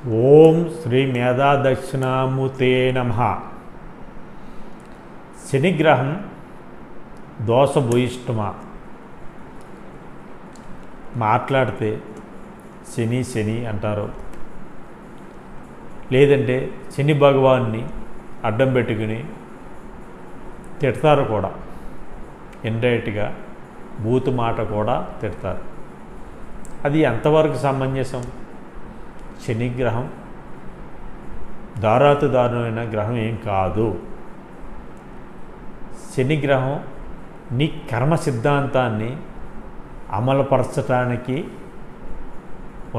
ఓం శ్రీ మేధా దక్షిణామూర్తే నమః. శనిగ్రహం దోషభూయిష్టమా? మాట్లాడితే శని శని అంటారు, లేదంటే శని భగవాన్ని అడ్డం పెట్టుకుని తిడతారు కూడా. ఇండైరెక్ట్గా బూతు మాట కూడా తిడతారు. అది ఎంతవరకు సమంజసం? శనిగ్రహం దారుణమైన గ్రహం ఏం కాదు. శనిగ్రహం నీ కర్మ సిద్ధాంతాన్ని అమలుపరచడానికి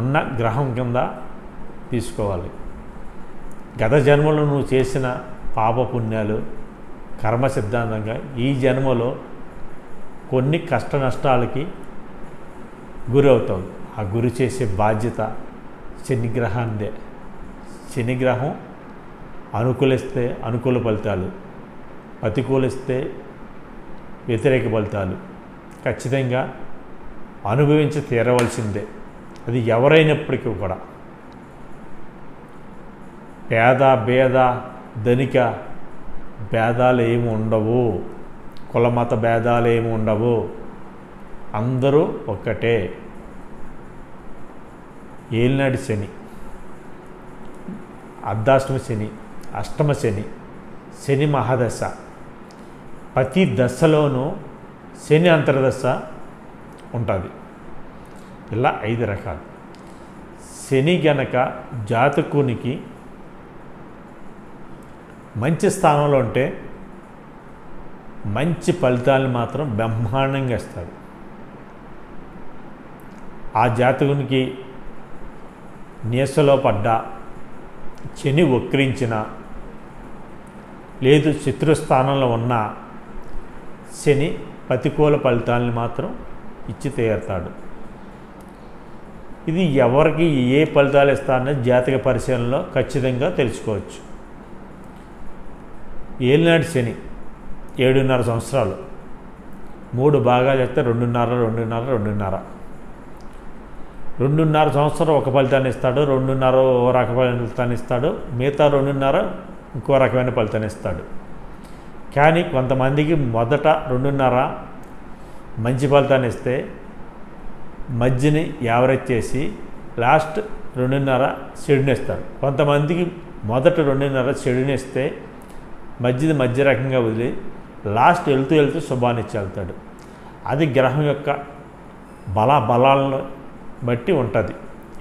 ఉన్న గ్రహం కింద తీసుకోవాలి. గత జన్మలో నువ్వు చేసిన పాపపుణ్యాలు కర్మ సిద్ధాంతంగా ఈ జన్మలో కొన్ని కష్ట నష్టాలకి గురవుతావు. ఆ గురి చేసే బాధ్యత శనిగ్రహాందే. శనిగ్రహం అనుకూలిస్తే అనుకూల ఫలితాలు, ప్రతికూలిస్తే వ్యతిరేక ఫలితాలు ఖచ్చితంగా అనుభవించి తీరవలసిందే. అది ఎవరైనప్పటికీ కూడా. పేద భేద ధనిక భేదాలు ఏమి ఉండవు, కులమత భేదాలు ఏమి ఉండవు. అందరూ ఒక్కటే. ఏలినాటి శని, అర్ధాష్టమ శని, అష్టమ శని, శని మహాదశ, ప్రతి దశలోనూ శని అంతర్దశ ఉంటుంది. ఇలా 5 రకాలు. శని గనక జాతకునికి మంచి స్థానంలో ఉంటే మంచి ఫలితాలను మాత్రం బ్రహ్మాండంగా ఇస్తాడు. ఆ జాతకునికి నీసలో పడ్డా, శని వక్రించిన, లేదు శత్రుస్థానంలో ఉన్న శని ప్రతికూల ఫలితాలను మాత్రం ఇచ్చి తీరుతాడు. ఇది ఎవరికి ఏ ఫలితాలు ఇస్తారనేది జాతక పరిశీలనలో ఖచ్చితంగా తెలుసుకోవచ్చు. ఏలినాటి శని 7.5 సంవత్సరాలు, 3 భాగాలు చేస్తే 2.5 సంవత్సరం ఒక ఫలితాన్ని ఇస్తాడు, 2.5 ఓ రకమైన ఫలితాన్ని ఇస్తాడు, మిగతా 2.5 ఇంకో రకమైన ఫలితాన్ని ఇస్తాడు. కానీ కొంతమందికి మొదట 2.5 మంచి ఫలితాన్ని ఇస్తే మధ్యని యావరేజ్ చేసి లాస్ట్ 2.5 చెడుని ఇస్తాడు. కొంతమందికి మొదట 2.5 చెడుని ఇస్తే మధ్యది మధ్య రకంగా వదిలి లాస్ట్ వెళ్తూ శుభాన్ని ఇచ్చి వెళ్తాడు. అది గ్రహం యొక్క బలాలను బట్టి ఉంటుంది.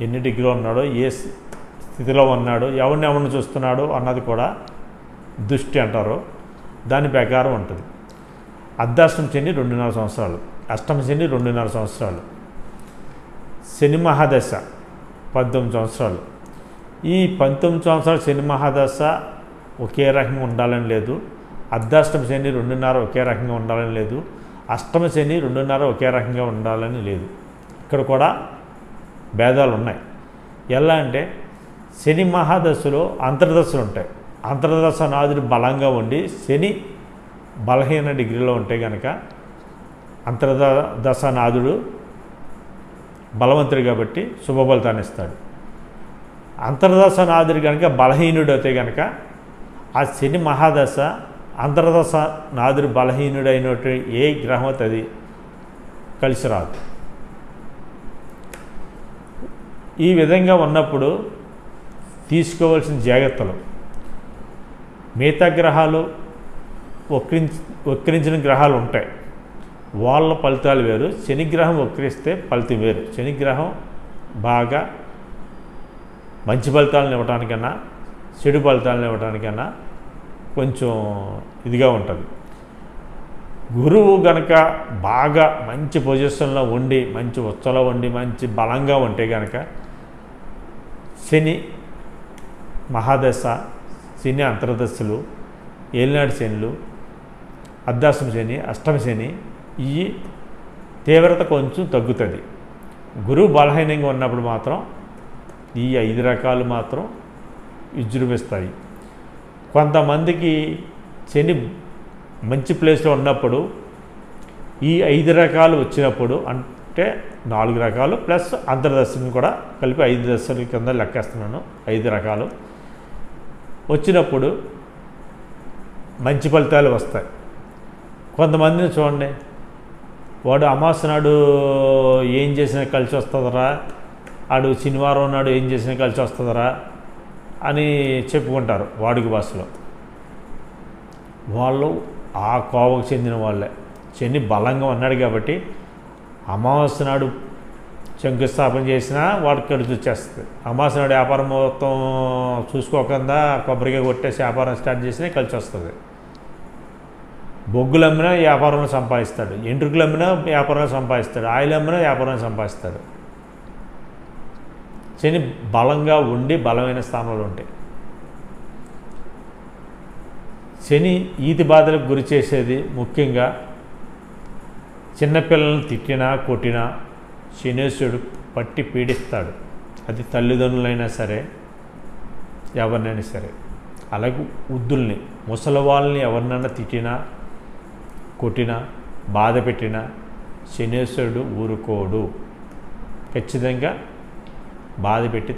ఎన్ని డిగ్రీలో ఉన్నాడో, ఏ స్థితిలో ఉన్నాడో, ఎవరిని చూస్తున్నాడో అన్నది కూడా దృష్టి అంటారు. దాని ప్రకారం ఉంటుంది. అర్ధాష్టమ శని 2.5 సంవత్సరాలు, అష్టమ శని 2.5 సంవత్సరాలు, శని మహాదశ 19 సంవత్సరాలు. ఈ 19 సంవత్సరాలు శని మహాదశ ఒకే రకంగా ఉండాలని లేదు. అర్ధాష్టమ శని 2.5 ఒకే రకంగా ఉండాలని లేదు. అష్టమ శని 2.5 ఒకే రకంగా ఉండాలని లేదు. ఇక్కడ కూడా భేదాలు ఉన్నాయి. ఎలా అంటే శని మహాదశలో అంతర్దశలు ఉంటాయి. అంతర్దశ నాదుడు బలంగా ఉండి శని బలహీన డిగ్రీలో ఉంటే కనుక అంతర్దశ నాదుడు బలవంతుడు కాబట్టి శుభ ఫలితాన్ని ఇస్తాడు. అంతర్దశ నాదుడు కనుక బలహీనుడు అయితే కనుక ఆ శని మహాదశ అంతర్దశ నాదుడు బలహీనుడైనటువంటి ఏ గ్రహం అది కలిసి రాదు. ఈ విధంగా ఉన్నప్పుడు తీసుకోవాల్సిన జాగ్రత్తలు, మిగతా గ్రహాలు వక్రించిన గ్రహాలు ఉంటాయి, వాళ్ళ ఫలితాలు వేరు. శనిగ్రహం వక్రిస్తే ఫలితం వేరు. శనిగ్రహం బాగా మంచి ఫలితాలను ఇవ్వడానికన్నా చెడు ఫలితాలను ఇవ్వడానికన్నా కొంచెం ఇదిగా ఉంటుంది. గురువు కనుక బాగా మంచి పొజిషన్లో ఉండి, మంచి ఉచ్చలో ఉండి, మంచి బలంగా ఉంటే కనుక శని మహాదశ, శని అంతర్దశలు, ఏలినాటి శనులు, అర్ధాష్టమ శని, అష్టమ శని ఈ తీవ్రత కొంచెం తగ్గుతుంది. గురువు బలహీనంగా ఉన్నప్పుడు మాత్రం ఈ 5 రకాలు మాత్రం విజృంభిస్తాయి. కొంతమందికి శని మంచి ప్లేస్లో ఉన్నప్పుడు ఈ 5 రకాలు వచ్చినప్పుడు అంటే 4 రకాలు ప్లస్ అంతర్దశని కూడా కలిపి 5 దశల కింద లెక్కేస్తున్నాను. 5 రకాలు వచ్చినప్పుడు మంచి ఫలితాలు వస్తాయి. కొంతమందిని చూడండి, వాడు అమావాస్య నాడు ఏం చేసినా కలిసి వస్తుందరా, ఆడు శనివారం నాడు ఏం చేసినా కలిసి వస్తుందరా అని చెప్పుకుంటారు వాడుక భాషలో. వాళ్ళు ఆ కోవకు చెందిన వాళ్ళే. శని బలంగా ఉన్నాడు కాబట్టి అమావాస్య నాడు శంకుస్థాపన చేసినా వాడికి కలిసి వచ్చేస్తుంది. అమావాస్య నాడు వ్యాపారం మొత్తం చూసుకోకుండా కొబ్బరిగా కొట్టేసి వ్యాపారం స్టార్ట్ చేసినా కలిసి వస్తుంది. బొగ్గులు అమ్మినా వ్యాపారంలో సంపాదిస్తాడు, ఎంట్రుకలు అమ్మినా వ్యాపారంలో సంపాదిస్తాడు, ఆయిల్ అమ్మినా వ్యాపారంలో సంపాదిస్తాడు. శని బలంగా ఉండి బలమైన స్థానంలో ఉంటాయి. శని ఈతి బాధలకు గురి చేసేది ముఖ్యంగా చిన్నపిల్లలను తిట్టినా కొట్టినా శనేశ్వరుడు పట్టి పీడిస్తాడు. అది తల్లిదండ్రులైనా సరే ఎవరినైనా సరే. అలాగే వృద్ధుల్ని, ముసలి వాళ్ళని ఎవరినైనా తిట్టినా కొట్టినా బాధ పెట్టినా శనేశ్వరుడు ఊరుకోడు. ఖచ్చితంగా బాధ పెట్టి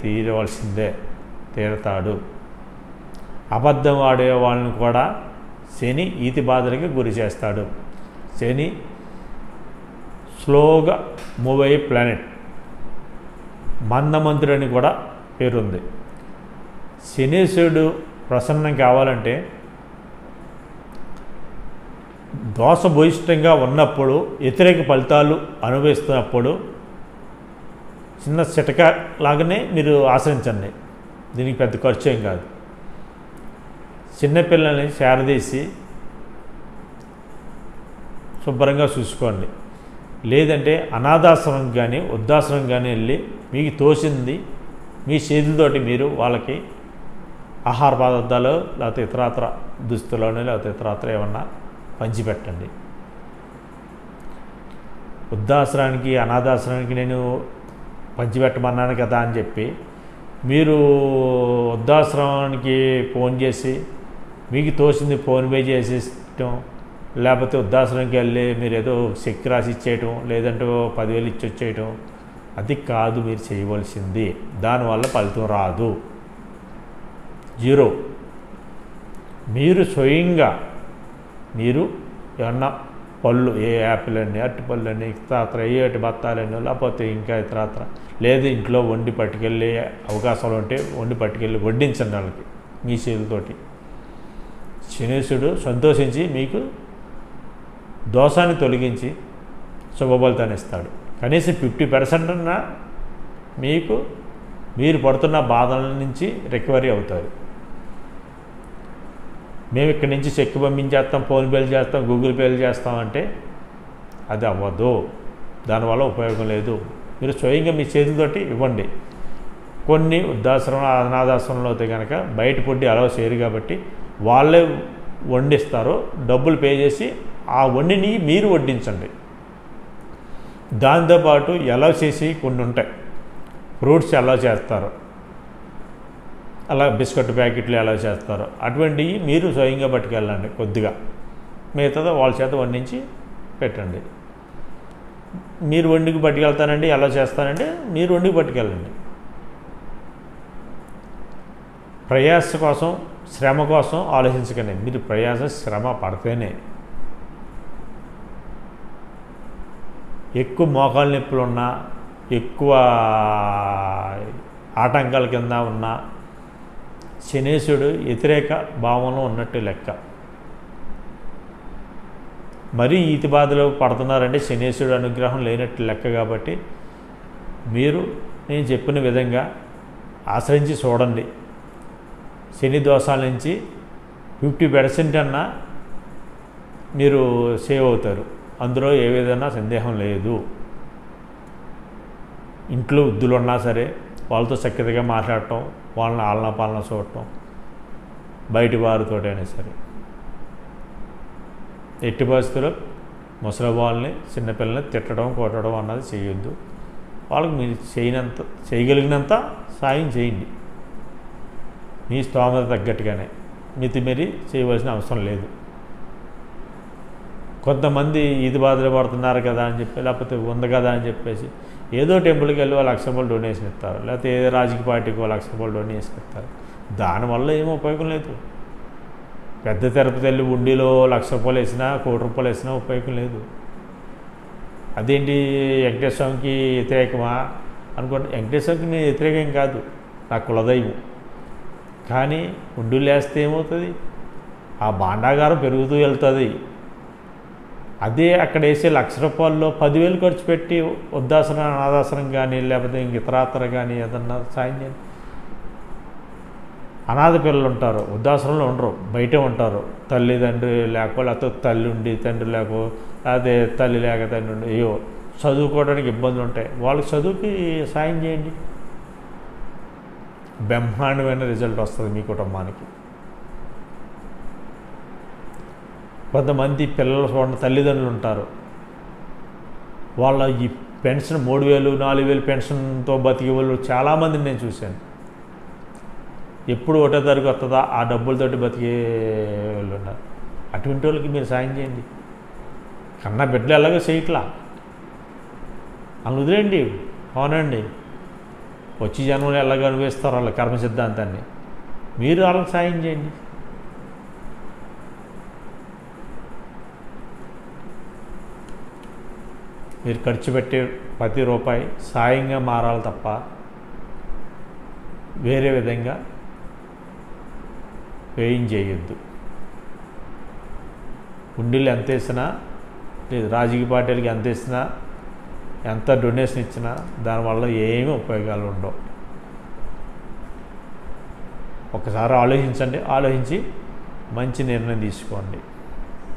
తీరతాడు. అబద్ధం ఆడే వాళ్ళని కూడా శని ఈతి బాధలకి గురి చేస్తాడు. శని స్లోగా మూవ్ అయ్యే ప్లానెట్, మందమంతుడు అని కూడా పేరుంది. శనీశ్వరుడు ప్రసన్నం కావాలంటే దోషభూయిష్టంగా ఉన్నప్పుడు, వ్యతిరేక ఫలితాలు అనుభవిస్తున్నప్పుడు చిన్న చిటక లాగానే మీరు ఆశ్రయించండి. దీనికి పెద్ద ఖర్చు ఏం కాదు. చిన్నపిల్లల్ని చేరదీసి శుభ్రంగా చూసుకోండి. లేదంటే అనాథాశ్రమం కానీ వృద్ధాశ్రమం కానీ వెళ్ళి మీకు తోచింది మీ చేతులతోటి మీరు వాళ్ళకి ఆహార పదార్థాలు లేకపోతే ఇతరాత్ర దుస్తులను లేకపోతే ఇతరాత్ర ఏమన్నా పంచిపెట్టండి. వృద్ధాశ్రమానికి అనాథాశ్రమానికి నేను పంచిపెట్టమన్నాను కదా అని చెప్పి మీరు వృద్ధాశ్రమానికి ఫోన్ చేసి మీకు తోచింది ఫోన్పే చేసేయటం, లేకపోతే వృద్ధాశ్రమానికి వెళ్ళి మీరు ఏదో చెక్ రాసి ఇచ్చేయటం, లేదంటే 10,000 ఇచ్చి వచ్చేయటం, అది కాదు మీరు చేయవలసింది. దానివల్ల ఫలితం రాదు, జీరో. మీరు స్వయంగా మీరు ఏమన్నా పళ్ళు, ఏ యాపిల్ అని, అరటి పళ్ళు అని, ఇతరాత్ర ఏటి బత్తాలని, లేకపోతే ఇంకా ఇతరాత్ర లేదు ఇంట్లో వండి పట్టుకెళ్ళి అవకాశాలు ఉంటే వండి పట్టుకెళ్ళి వడ్డించండి వాళ్ళకి మీ చేతులతోటి. శనీశ్వరుడు సంతోషించి మీకు దోషాన్ని తొలగించి శుభఫలితాన్ని ఇస్తాడు. కనీసం 50% అన్నా మీకు మీరు పడుతున్న బాధల నుంచి రికవరీ అవుతారు. మేము ఇక్కడి నుంచి చెక్ పంపించేస్తాం, ఫోన్పేలు చేస్తాం, గూగుల్ పేలు చేస్తామంటే అది అవ్వదు. దానివల్ల ఉపయోగం లేదు. మీరు స్వయంగా మీ చేతులతోటి ఇవ్వండి. కొన్ని వృద్ధాశ్రమం అనాథాశ్రమంలో అయితే కనుక బయట ఫుడ్ అలౌ చేయరు కాబట్టి వాళ్ళే వండిస్తారు. డబ్బులు పే చేసి ఆ వండిని మీరు వడ్డించండి. దాంతోపాటు అలౌ చేసి కొన్ని ఉంటాయి, ఫ్రూట్స్ అలౌ చేస్తారు, అలా బిస్కెట్ ప్యాకెట్లు అలౌ చేస్తారు. అటువంటివి మీరు స్వయంగా పట్టుకెళ్ళండి. కొద్దిగా మిగతాదో వాళ్ళ చేత వండించి పెట్టండి. మీరు వండికి పట్టుకెళ్తానండి ఎలా చేస్తానంటే మీరు వండికి పట్టుకెళ్ళండి. ప్రయాస కోసం, శ్రమ కోసం ఆలోచించకండి. మీరు ప్రయాస శ్రమ పడితేనే. ఎక్కువ మోకాలు నొప్పులున్నా, ఎక్కువ ఆటంకాల కింద ఉన్న శనీశ్వరుడు వ్యతిరేక భావంలో ఉన్నట్టు లెక్క. మరీ ఈతి బాధలు పడుతున్నారంటే శనీశ్వరుడు అనుగ్రహం లేనట్టు లెక్క. కాబట్టి మీరు నేను చెప్పిన విధంగా ఆశ్రయించి చూడండి. శని దోషాల నుంచి 50% అన్నా మీరు సేవ్ అవుతారు. అందులో ఏ విధంగా సందేహం లేదు. ఇంట్లో వృద్ధులు ఉన్నా సరే వాళ్ళతో చక్కగా మాట్లాడటం, వాళ్ళని ఆలనా పాలన చూడటం, బయటి వారితోటైనా సరే. ఎట్టి పరిస్థితుల్లో ముసలి వాళ్ళని, చిన్నపిల్లల్ని తిట్టడం కొట్టడం అన్నది చేయొద్దు. వాళ్ళకి మీరు చేయగలిగినంత సాయం చేయండి. మీ స్తోమత తగ్గట్టుగానే, మితిమీరి చేయవలసిన అవసరం లేదు. కొంతమంది ఇది బాధలు పడుతున్నారు కదా అని చెప్పి, లేకపోతే ఉంది కదా అని చెప్పేసి ఏదో టెంపుల్కి వెళ్ళి వాళ్ళు ₹1,00,000 డొనేషన్ ఇస్తారు, లేకపోతే ఏదో రాజకీయ పార్టీకి ₹1,00,000 డొనేషన్ ఇస్తారు. దానివల్ల ఏమీ ఉపయోగం లేదు. పెద్ద తిరుపతి వెళ్ళి ఉండిలో ₹1,00,000 వేసినా ₹1,00,00,000 వేసినా ఉపయోగం లేదు. అదేంటి వెంకటేశ్వర స్వామికి వ్యతిరేకమా అనుకోండి, వెంకటేశ్వర స్వామికి నేను వ్యతిరేకం కాదు, నా కులదైవం. కానీ ఉండులు వేస్తే ఏమవుతుంది, ఆ భాండాగారం పెరుగుతూ వెళ్తుంది. అదే అక్కడ వేసే ₹1,00,000 10,000 ఖర్చు పెట్టి వృద్ధాశ్రమం, అనాథాశ్రమం కానీ లేకపోతే ఇంక ఇతరాత్ర కానీ ఏదన్నా సాయం చేయండి. అనాథ పిల్లలు ఉంటారు, వృద్ధాశ్రమంలో ఉండరు, బయటే ఉంటారు. తల్లిదండ్రి లేకో, లేకపోతే తల్లి ఉండి తండ్రి లేకో, అదే తల్లి లేక తండ్రి ఉండి అయ్యో చదువుకోవడానికి ఇబ్బందులు ఉంటాయి, వాళ్ళకి చదువుకి సాయం చేయండి. బ్రహ్మాండమైన రిజల్ట్ వస్తుంది మీ కుటుంబానికి. కొంతమంది పిల్లలు చూడండి, తల్లిదండ్రులు ఉంటారు, వాళ్ళ ఈ పెన్షన్ 3,000 4,000 పెన్షన్తో బతికే వాళ్ళు చాలామందిని నేను చూశాను. ఎప్పుడు ఒకటో తారీఖు వస్తుందా ఆ డబ్బులతోటి బతికే వాళ్ళు ఉన్నారు. అటువంటి వాళ్ళకి మీరు సాయం చేయండి. కన్నా బిడ్డలు ఎలాగో చేయట్లా, అని వదిలేండి. అవునండి, వచ్చి జన్మలు ఎలాగో అనుభవిస్తారు వాళ్ళ కర్మ సిద్ధాంతాన్ని, మీరు వాళ్ళకి సాయం చేయండి. మీరు ఖర్చు పెట్టే ప్రతి రూపాయి సాయంగా మారాలి తప్ప వేరే విధంగా వ్యయం చేయొద్దు. ఉండిలు ఎంత వేసినా, లేదు రాజకీయ పార్టీలకి ఎంత ఇచ్చినా, ఎంత డొనేషన్ ఇచ్చినా దానివల్ల ఏమీ ఉపయోగాలు ఉండవు. ఒకసారి ఆలోచించండి, ఆలోచించి మంచి నిర్ణయం తీసుకోండి.